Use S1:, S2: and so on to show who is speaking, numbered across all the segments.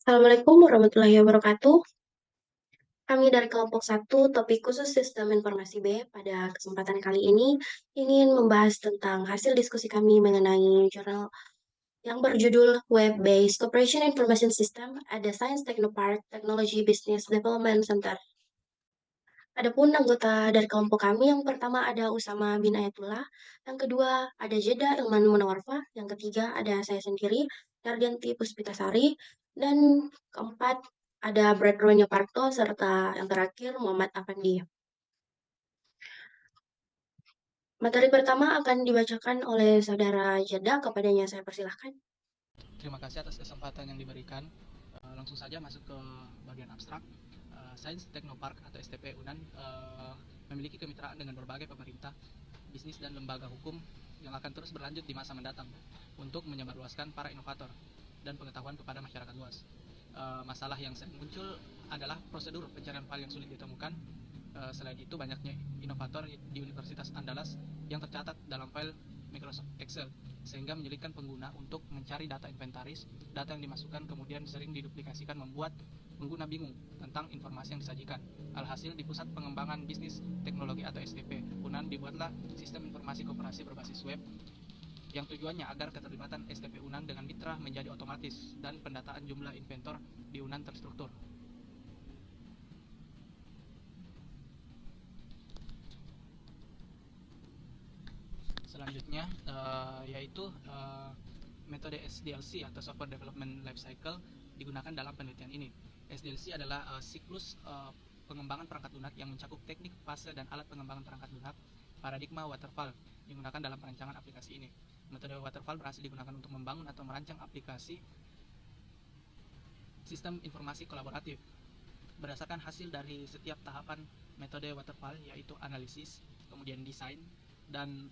S1: Assalamualaikum warahmatullahi wabarakatuh. Kami dari kelompok satu topik khusus Sistem Informasi B, pada kesempatan kali ini ingin membahas tentang hasil diskusi kami mengenai jurnal yang berjudul Web-Based Corporation Information System at the Science Technopark Technology Business Development Center. Adapun anggota dari kelompok kami, yang pertama ada Usama bin Ayatullah, yang kedua ada Jeda Ilman Munawarfa, yang ketiga ada saya sendiri, Dardianti Puspitasari, dan keempat ada Brad Ronya Parto, serta yang terakhir Muhammad Afandi. Materi pertama akan dibacakan oleh Saudara Jeda, kepadanya saya persilahkan.
S2: Terima kasih atas kesempatan yang diberikan. Langsung saja masuk ke bagian abstrak. Sains Teknopark atau STP UNAN memiliki kemitraan dengan berbagai pemerintah, bisnis, dan lembaga hukum yang akan terus berlanjut di masa mendatang untuk menyebarluaskan para inovator dan pengetahuan kepada masyarakat luas. Masalah yang sering muncul adalah prosedur pencarian file yang sulit ditemukan. Selain itu, banyaknya inovator di Universitas Andalas yang tercatat dalam file Microsoft Excel, sehingga menyulitkan pengguna untuk mencari data inventaris. Data yang dimasukkan kemudian sering diduplikasikan, membuat pengguna bingung tentang informasi yang disajikan. Alhasil, di Pusat Pengembangan Bisnis Teknologi atau STP UNAN dibuatlah sistem informasi koperasi berbasis web yang tujuannya agar keterlibatan STP UNAN dengan mitra menjadi otomatis dan pendataan jumlah inventor di UNAN terstruktur. Selanjutnya yaitu metode SDLC atau Software Development Lifecycle digunakan dalam penelitian ini. SDLC adalah siklus pengembangan perangkat lunak yang mencakup teknik, fase, dan alat pengembangan perangkat lunak. Paradigma waterfall digunakan dalam perancangan aplikasi ini. Metode waterfall berhasil digunakan untuk membangun atau merancang aplikasi sistem informasi kolaboratif. Berdasarkan hasil dari setiap tahapan metode waterfall, yaitu analisis, kemudian desain, dan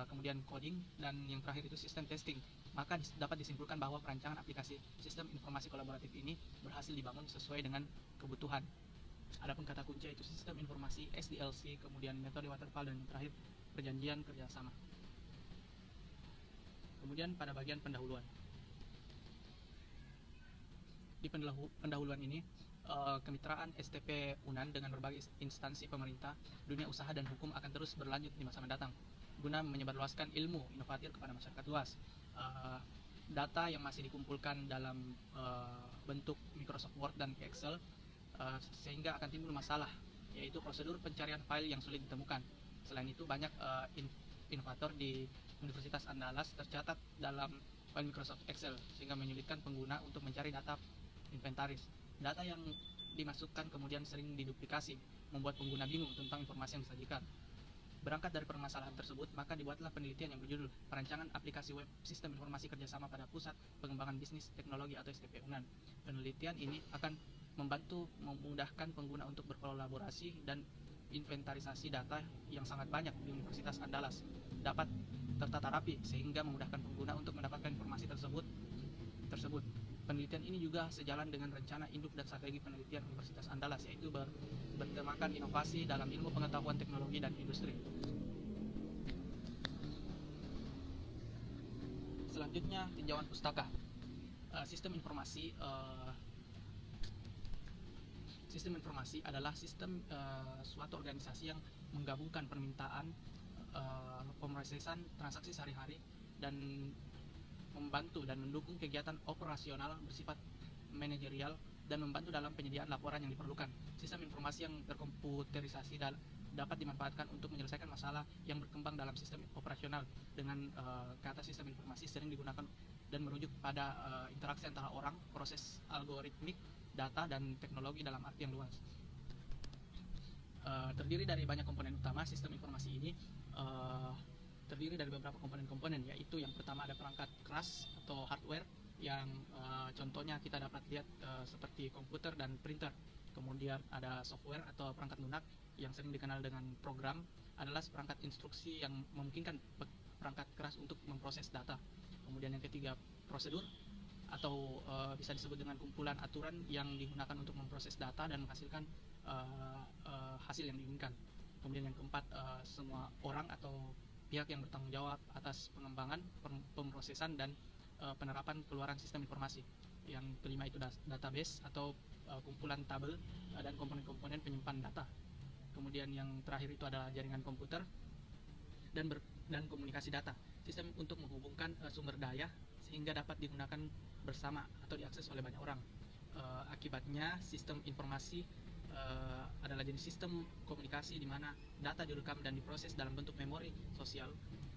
S2: kemudian coding, dan yang terakhir itu sistem testing, maka dapat disimpulkan bahwa perancangan aplikasi sistem informasi kolaboratif ini berhasil dibangun sesuai dengan kebutuhan. Adapun kata kunci yaitu sistem informasi, SDLC, kemudian metode waterfall, dan yang terakhir perjanjian kerjasama. Kemudian pada bagian pendahuluan. Di pendahuluan ini, kemitraan STP UNAN dengan berbagai instansi pemerintah, dunia usaha, dan hukum akan terus berlanjut di masa mendatang guna menyebarluaskan ilmu inovatif kepada masyarakat luas. Data yang masih dikumpulkan dalam bentuk Microsoft Word dan Excel, sehingga akan timbul masalah, yaitu prosedur pencarian file yang sulit ditemukan. Selain itu, banyak inovator di Universitas Andalas tercatat dalam file Microsoft Excel, sehingga menyulitkan pengguna untuk mencari data inventaris. Data yang dimasukkan kemudian sering diduplikasi, membuat pengguna bingung tentang informasi yang disajikan. Berangkat dari permasalahan tersebut, maka dibuatlah penelitian yang berjudul Perancangan Aplikasi Web Sistem Informasi Kerjasama pada Pusat Pengembangan Bisnis Teknologi atau STP UNAN. Penelitian ini akan membantu memudahkan pengguna untuk berkolaborasi, dan inventarisasi data yang sangat banyak di Universitas Andalas dapat tertata rapi sehingga memudahkan pengguna untuk mendapatkan informasi tersebut. Penelitian ini juga sejalan dengan rencana induk dan strategi penelitian Universitas Andalas, yaitu bertemakan inovasi dalam ilmu pengetahuan teknologi dan industri. Selanjutnya, tinjauan pustaka. Sistem informasi adalah sistem suatu organisasi yang menggabungkan permintaan, pemrosesan transaksi sehari-hari, dan membantu dan mendukung kegiatan operasional bersifat manajerial, dan membantu dalam penyediaan laporan yang diperlukan. Sistem informasi yang terkomputerisasi dapat dimanfaatkan untuk menyelesaikan masalah yang berkembang dalam sistem operasional. Dengan kata sistem informasi sering digunakan dan merujuk pada interaksi antara orang, proses algoritmik, data, dan teknologi dalam arti yang luas. Terdiri dari banyak komponen utama. Sistem informasi ini terdiri dari beberapa komponen-komponen, yaitu yang pertama ada perangkat keras atau hardware, yang contohnya kita dapat lihat seperti komputer dan printer. Kemudian ada software atau perangkat lunak yang sering dikenal dengan program, adalah perangkat instruksi yang memungkinkan perangkat keras untuk memproses data. Kemudian yang ketiga, prosedur atau bisa disebut dengan kumpulan aturan yang digunakan untuk memproses data dan menghasilkan hasil yang diinginkan. Kemudian yang keempat, semua orang atau pihak yang bertanggung jawab atas pengembangan, pemrosesan, dan penerapan keluaran sistem informasi. Yang kelima itu database atau kumpulan tabel dan komponen-komponen penyimpan data. Kemudian yang terakhir itu adalah jaringan komputer dan komunikasi data, sistem untuk menghubungkan sumber daya sehingga dapat digunakan bersama atau diakses oleh banyak orang. Akibatnya sistem informasi adalah jenis sistem komunikasi di mana data direkam dan diproses dalam bentuk memori sosial.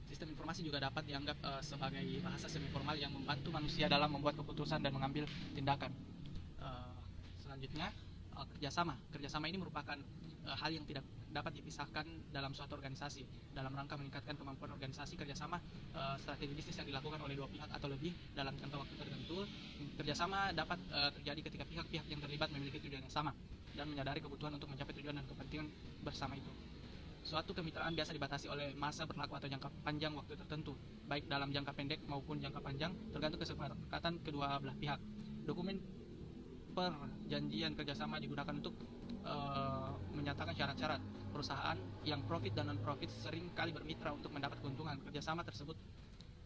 S2: Sistem informasi juga dapat dianggap sebagai bahasa semi formal yang membantu manusia dalam membuat keputusan dan mengambil tindakan. Selanjutnya, kerjasama. Kerjasama ini merupakan hal yang tidak dapat dipisahkan dalam suatu organisasi. Dalam rangka meningkatkan kemampuan organisasi, kerjasama strategi bisnis yang dilakukan oleh dua pihak atau lebih dalam jangka waktu tertentu. Kerjasama dapat terjadi ketika pihak-pihak yang terlibat memiliki tujuan yang sama dan menyadari kebutuhan untuk mencapai tujuan dan kepentingan bersama itu. Suatu kemitraan biasa dibatasi oleh masa berlaku atau jangka panjang waktu tertentu, baik dalam jangka pendek maupun jangka panjang, tergantung kesepakatan kedua belah pihak. Dokumen perjanjian kerjasama digunakan untuk menyatakan syarat-syarat. Perusahaan yang profit dan non-profit sering kali bermitra untuk mendapat keuntungan. Kerjasama tersebut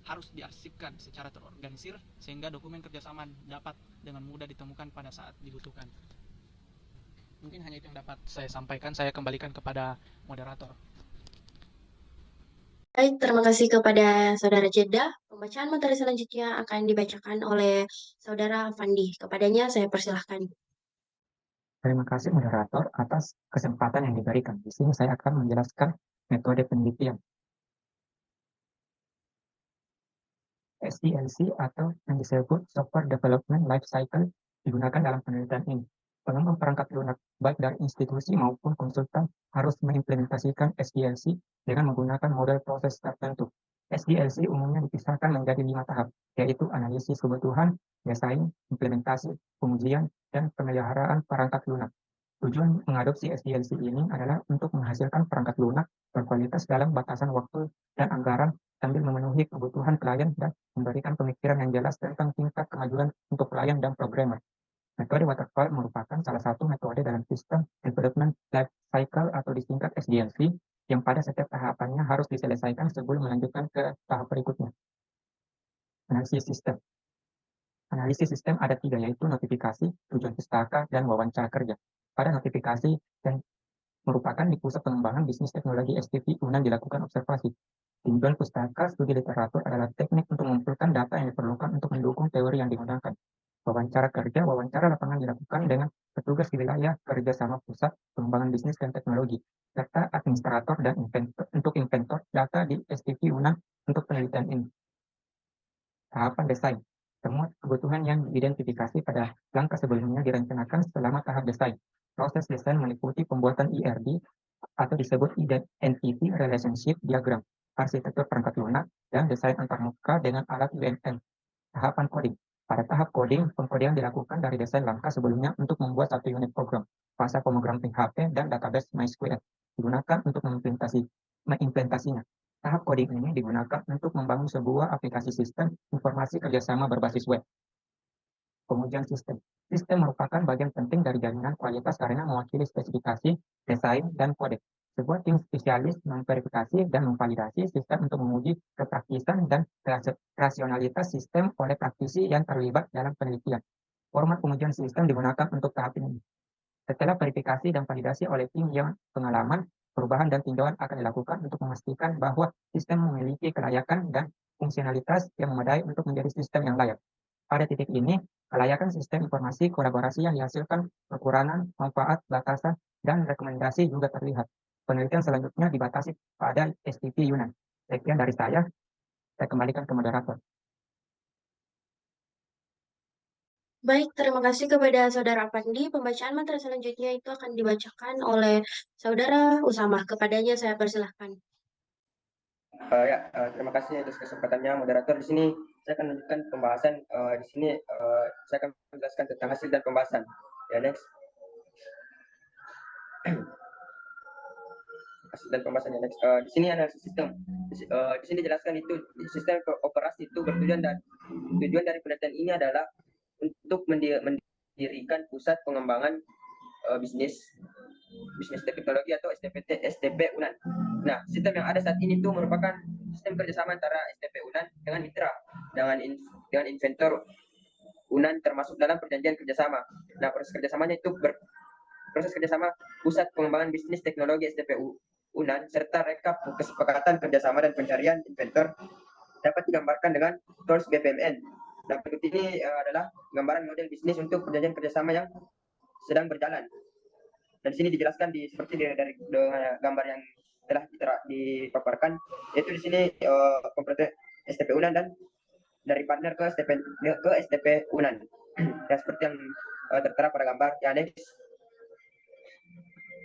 S2: harus diarsipkan secara terorganisir sehingga dokumen kerjasama dapat dengan mudah ditemukan pada saat dibutuhkan. Mungkin hanya itu yang dapat saya sampaikan. Saya kembalikan kepada moderator.
S1: Baik, terima kasih kepada Saudara Jeda. Pembacaan materi selanjutnya akan dibacakan oleh Saudara Fandi. Kepadanya saya persilahkan.
S3: Terima kasih moderator atas kesempatan yang diberikan. Di sini saya akan menjelaskan metode penelitian. SDLC atau yang disebut Software Development Life Cycle digunakan dalam penelitian ini. Pengembang perangkat lunak, baik dari institusi maupun konsultan, harus mengimplementasikan SDLC dengan menggunakan model proses tertentu. SDLC umumnya dipisahkan menjadi 5 tahap, yaitu analisis kebutuhan, desain, implementasi, pengujian, dan pemeliharaan perangkat lunak. Tujuan mengadopsi SDLC ini adalah untuk menghasilkan perangkat lunak berkualitas dalam batasan waktu dan anggaran sambil memenuhi kebutuhan klien dan memberikan pemikiran yang jelas tentang tingkat kemajuan untuk klien dan programmer. Metode waterfall merupakan salah satu metode dalam sistem development life cycle atau disingkat SDLC yang pada setiap tahapannya harus diselesaikan sebelum melanjutkan ke tahap berikutnya. Analisis sistem. Analisis sistem ada 3, yaitu notifikasi, tujuan pustaka, dan wawancara kerja. Pada notifikasi dan merupakan di pusat pengembangan bisnis teknologi STP UNAN dilakukan observasi. Tinjauan pustaka studi literatur adalah teknik untuk mengumpulkan data yang diperlukan untuk mendukung teori yang digunakan. Wawancara kerja, wawancara lapangan dilakukan dengan petugas di wilayah kerjasama pusat pengembangan bisnis dan teknologi, serta administrator dan inventor data di STP UNAN untuk penelitian ini. Tahapan desain. Semua kebutuhan yang diidentifikasi pada langkah sebelumnya direncanakan selama tahap desain. Proses desain meliputi pembuatan IRD atau disebut Entity Relationship Diagram, arsitektur perangkat lunak, dan desain antarmuka dengan alat UML. Tahapan coding. Pada tahap coding, pengkodean dilakukan dari desain langkah sebelumnya untuk membuat satu unit program, fase pemrograman PHP, dan database MySQL digunakan untuk mengimplementasinya. Tahap coding ini digunakan untuk membangun sebuah aplikasi sistem informasi kerjasama berbasis web. Pengujian sistem. Sistem merupakan bagian penting dari jaminan kualitas karena mewakili spesifikasi, desain, dan kode. Sebuah tim spesialis memverifikasi dan memvalidasi sistem untuk menguji kepraktisan dan rasionalitas sistem oleh praktisi yang terlibat dalam penelitian. Format pengujian sistem digunakan untuk tahap ini. Setelah verifikasi dan validasi oleh tim yang pengalaman, perubahan dan tinjauan akan dilakukan untuk memastikan bahwa sistem memiliki kelayakan dan fungsionalitas yang memadai untuk menjadi sistem yang layak. Pada titik ini, kelayakan sistem informasi kolaborasi yang dihasilkan, kekurangan, manfaat, batasan, dan rekomendasi juga terlihat. Penelitian selanjutnya dibatasi pada STP UNAN. Sekian dari saya kembalikan ke moderator.
S1: Baik, terima kasih kepada Saudara Pandi. Pembacaan materi selanjutnya itu akan dibacakan oleh Saudara Usama. Kepadanya saya persilahkan.
S4: Terima kasih atas kesempatannya moderator. Di sini saya akan lanjutkan pembahasan. Di sini saya akan menjelaskan tentang hasil dan pembahasan. Ya, next. Hasil dan pembahasan ya, next. Di sini analisis sistem. Di sini dijelaskan itu sistem operasi itu bertujuan dan tujuan dari penelitian ini adalah untuk mendirikan pusat pengembangan bisnis teknologi atau STP UNAN. Nah, sistem yang ada saat ini itu merupakan sistem kerjasama antara STP UNAN dengan mitra, dengan inventor UNAN termasuk dalam perjanjian kerjasama. Nah, proses kerjasamanya itu proses kerjasama Pusat Pengembangan Bisnis Teknologi STPU UNAN serta rekap kesepakatan kerjasama dan pencarian inventor dapat digambarkan dengan tools BPMN. Nah, berikut ini adalah gambaran model bisnis untuk perjanjian kerjasama yang sedang berjalan. Dan di sini dijelaskan seperti dari gambar yang telah dipaparkan, yaitu di sini komputer STP UNAN dan dari partner ke STP UNAN. Ya, seperti yang tertera pada gambar. Ya, next.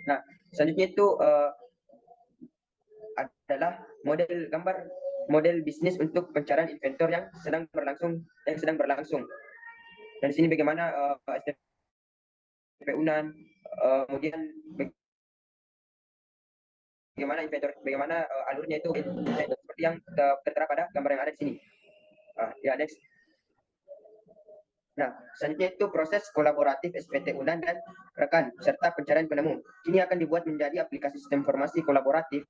S4: Nah, selanjutnya itu adalah model bisnis untuk pencarian inventor yang sedang berlangsung. Dan di sini bagaimana STP UNAN, kemudian bagaimana alurnya itu seperti yang tertera pada gambar yang ada di sini. Ya, next. Nah, selanjutnya itu proses kolaboratif SPT UNAN dan rekan serta pencarian penemu. Ini akan dibuat menjadi aplikasi sistem informasi kolaboratif.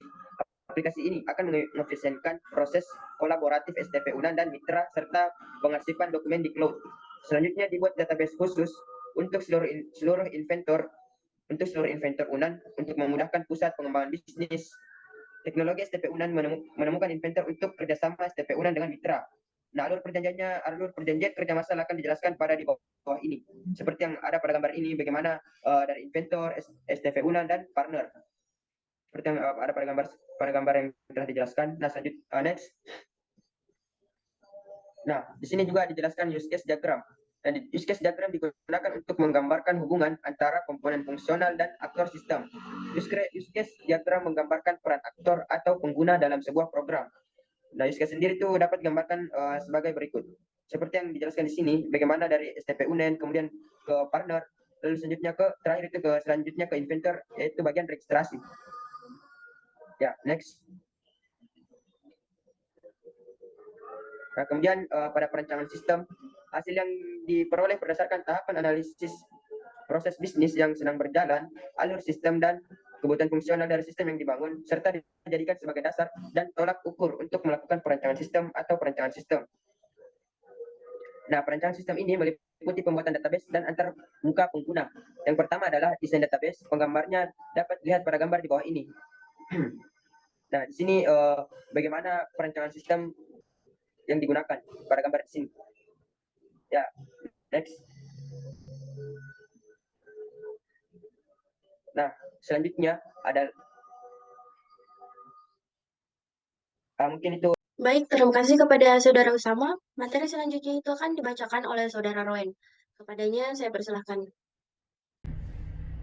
S4: Aplikasi ini akan mengefisienkan proses kolaboratif STP UNAN dan mitra serta pengarsipan dokumen di cloud. Selanjutnya dibuat database khusus untuk seluruh inventor UNAN untuk memudahkan pusat pengembangan bisnis. Teknologi STP UNAN menemukan inventor untuk kerjasama STP UNAN dengan mitra. Nah, alur perjanjian kerja masal akan dijelaskan pada di bawah ini. Seperti yang ada pada gambar ini, bagaimana dari inventor, STP UNAN, dan partner. Seperti yang ada pada gambar yang telah dijelaskan. Nah, next. Nah, di sini juga dijelaskan use case diagram. Dan use case diagram digunakan untuk menggambarkan hubungan antara komponen fungsional dan aktor sistem. Use case diagram menggambarkan peran aktor atau pengguna dalam sebuah program. Nah, use case sendiri itu dapat digambarkan sebagai berikut. Seperti yang dijelaskan di sini, bagaimana dari STP UNAN, kemudian ke partner, lalu selanjutnya ke inventor, yaitu bagian registrasi. Ya, next. Nah, kemudian pada perancangan sistem, hasil yang diperoleh berdasarkan tahapan analisis proses bisnis yang sedang berjalan, alur sistem dan kebutuhan fungsional dari sistem yang dibangun, serta dijadikan sebagai dasar dan tolak ukur untuk melakukan perancangan sistem atau perancangan sistem. Nah, perancangan sistem ini meliputi pembuatan database dan antar muka pengguna. Yang pertama adalah desain database, penggambarnya dapat dilihat pada gambar di bawah ini. Nah, di sini bagaimana perancangan sistem yang digunakan pada gambar di sini. Ya, next. Nah, selanjutnya ada mungkin itu.
S1: Baik, terima kasih kepada Saudara Usama. Materi selanjutnya itu akan dibacakan oleh Saudara Roen. Kepadanya saya persilahkan.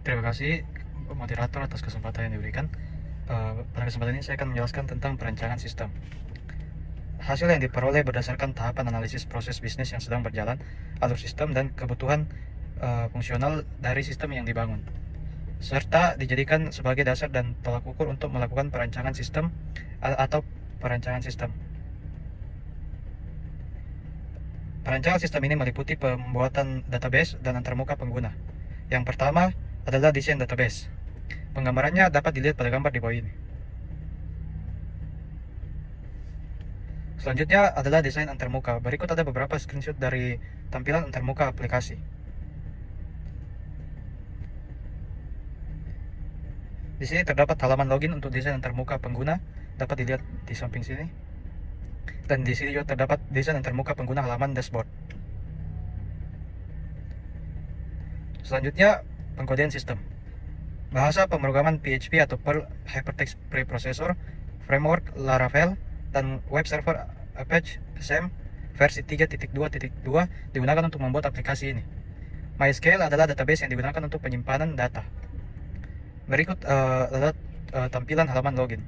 S2: Terima kasih moderator atas kesempatan yang diberikan. Pada kesempatan ini saya akan menjelaskan tentang perancangan sistem. Hasil yang diperoleh berdasarkan tahapan analisis proses bisnis yang sedang berjalan, alur sistem, dan kebutuhan fungsional dari sistem yang dibangun, serta dijadikan sebagai dasar dan tolak ukur untuk melakukan perancangan sistem atau perancangan sistem. Perancangan sistem ini meliputi pembuatan database dan antarmuka pengguna. Yang pertama adalah desain database. Penggambarannya dapat dilihat pada gambar di bawah ini. Selanjutnya adalah desain antarmuka. Berikut ada beberapa screenshot dari tampilan antarmuka aplikasi. Di sini terdapat halaman login untuk desain antarmuka pengguna, dapat dilihat di samping sini. Dan di sini juga terdapat desain antarmuka pengguna halaman dashboard. Selanjutnya, pengkodean sistem. Bahasa pemrograman PHP atau Perl Hypertext Preprocessor, framework Laravel, dan web server Apache SAM versi 3.2.2 digunakan untuk membuat aplikasi ini. MySQL adalah database yang digunakan untuk penyimpanan data. Berikut adalah tampilan halaman login.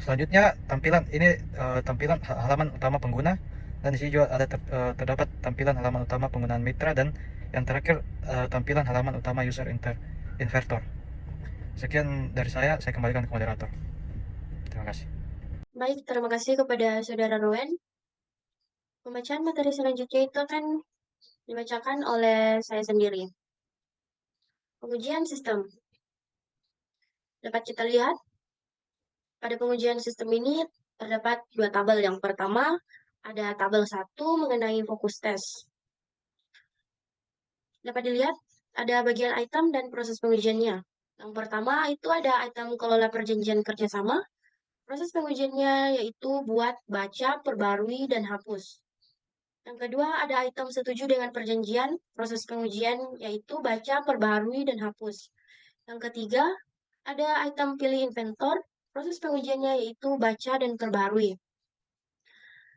S2: Selanjutnya tampilan halaman utama pengguna, dan di sini juga ada terdapat tampilan halaman utama penggunaan mitra, dan yang terakhir tampilan halaman utama user inverter. Sekian dari saya kembalikan ke moderator. Terima kasih.
S1: Baik, terima kasih kepada Saudara Roen. Pembacaan materi selanjutnya itu akan dibacakan oleh saya sendiri. Pengujian sistem. Dapat kita lihat, pada pengujian sistem ini terdapat dua tabel. Yang pertama ada tabel 1 mengenai fokus tes. Dapat dilihat ada bagian item dan proses pengujiannya. Yang pertama itu ada item kelola perjanjian kerjasama. Proses pengujiannya yaitu buat, baca, perbarui, dan hapus. Yang kedua ada item setuju dengan perjanjian. Proses pengujian yaitu baca, perbarui, dan hapus. Yang ketiga ada item pilih inventor. Proses pengujiannya yaitu baca dan perbarui.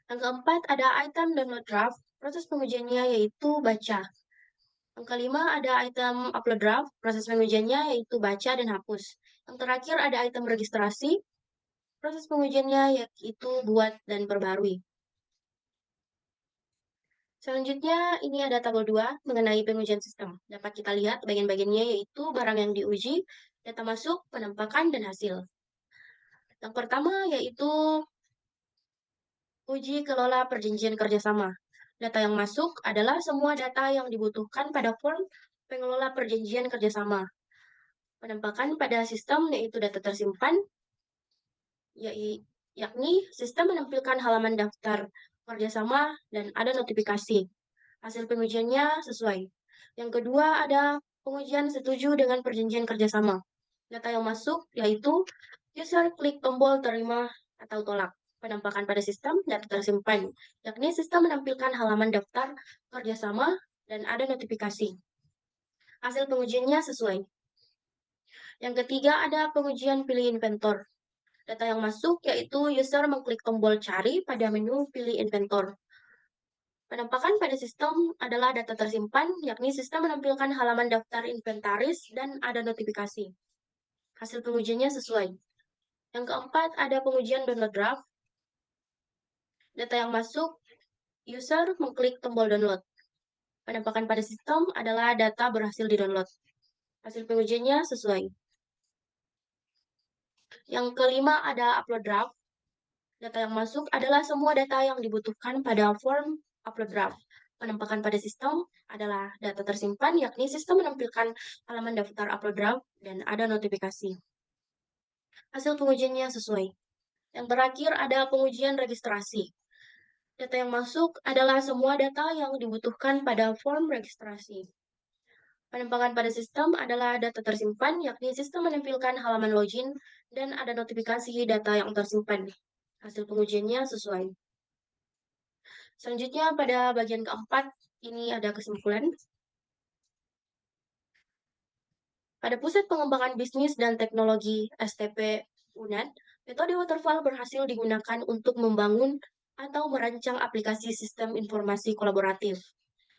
S1: Yang keempat ada item download draft. Proses pengujiannya yaitu baca. Yang kelima ada item upload draft. Proses pengujiannya yaitu baca dan hapus. Yang terakhir ada item registrasi. Proses pengujiannya yaitu buat dan perbarui. Selanjutnya, ini ada tabel 2 mengenai pengujian sistem. Dapat kita lihat bagian-bagiannya yaitu barang yang diuji, data masuk, penampakan, dan hasil. Yang pertama yaitu uji kelola perjanjian kerjasama. Data yang masuk adalah semua data yang dibutuhkan pada form pengelola perjanjian kerjasama. Penampakan pada sistem yaitu data tersimpan, yakni sistem menampilkan halaman daftar kerjasama dan ada notifikasi. Hasil pengujiannya sesuai. Yang kedua ada pengujian setuju dengan perjanjian kerjasama. Data yang masuk yaitu user klik tombol terima atau tolak. Penampakan pada sistem data tersimpan, yakni sistem menampilkan halaman daftar kerjasama dan ada notifikasi. Hasil pengujiannya sesuai. Yang ketiga ada pengujian pilih inventor. Data yang masuk yaitu user mengklik tombol cari pada menu pilih inventor. Penampakan pada sistem adalah data tersimpan, yakni sistem menampilkan halaman daftar inventaris dan ada notifikasi. Hasil pengujiannya sesuai. Yang keempat, ada pengujian download draft. Data yang masuk, user mengklik tombol download. Penampakan pada sistem adalah data berhasil di-download. Hasil pengujiannya sesuai. Yang kelima, ada upload draft. Data yang masuk adalah semua data yang dibutuhkan pada form upload draft. Penampakan pada sistem adalah data tersimpan, yakni sistem menampilkan halaman daftar upload draft dan ada notifikasi. Hasil pengujiannya sesuai. Yang terakhir ada pengujian registrasi. Data yang masuk adalah semua data yang dibutuhkan pada form registrasi. Penampakan pada sistem adalah data tersimpan, yakni sistem menampilkan halaman login dan ada notifikasi data yang tersimpan. Hasil pengujiannya sesuai. Selanjutnya pada bagian keempat, ini ada kesimpulan. Pada Pusat Pengembangan Bisnis dan Teknologi STP UNAD, metode waterfall berhasil digunakan untuk membangun atau merancang aplikasi sistem informasi kolaboratif.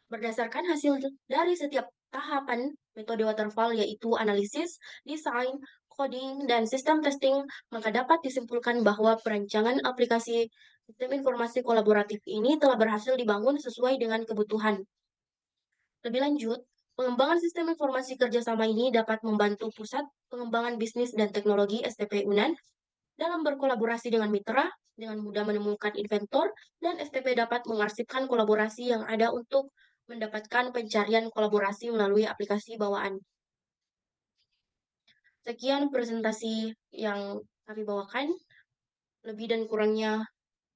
S1: Berdasarkan hasil dari setiap tahapan metode waterfall yaitu analisis, desain, coding, dan sistem testing, maka dapat disimpulkan bahwa perancangan aplikasi sistem informasi kolaboratif ini telah berhasil dibangun sesuai dengan kebutuhan. Lebih lanjut, pengembangan sistem informasi kerjasama ini dapat membantu Pusat Pengembangan Bisnis dan Teknologi STP UNAD dalam berkolaborasi dengan mitra, dengan mudah menemukan inventor, dan STP dapat mengarsipkan kolaborasi yang ada untuk mendapatkan pencarian kolaborasi melalui aplikasi bawaan. Sekian presentasi yang kami bawakan. Lebih dan kurangnya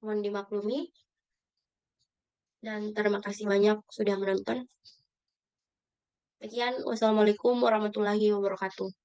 S1: mohon dimaklumi. Dan terima kasih banyak sudah menonton. Sekian, wassalamualaikum warahmatullahi wabarakatuh.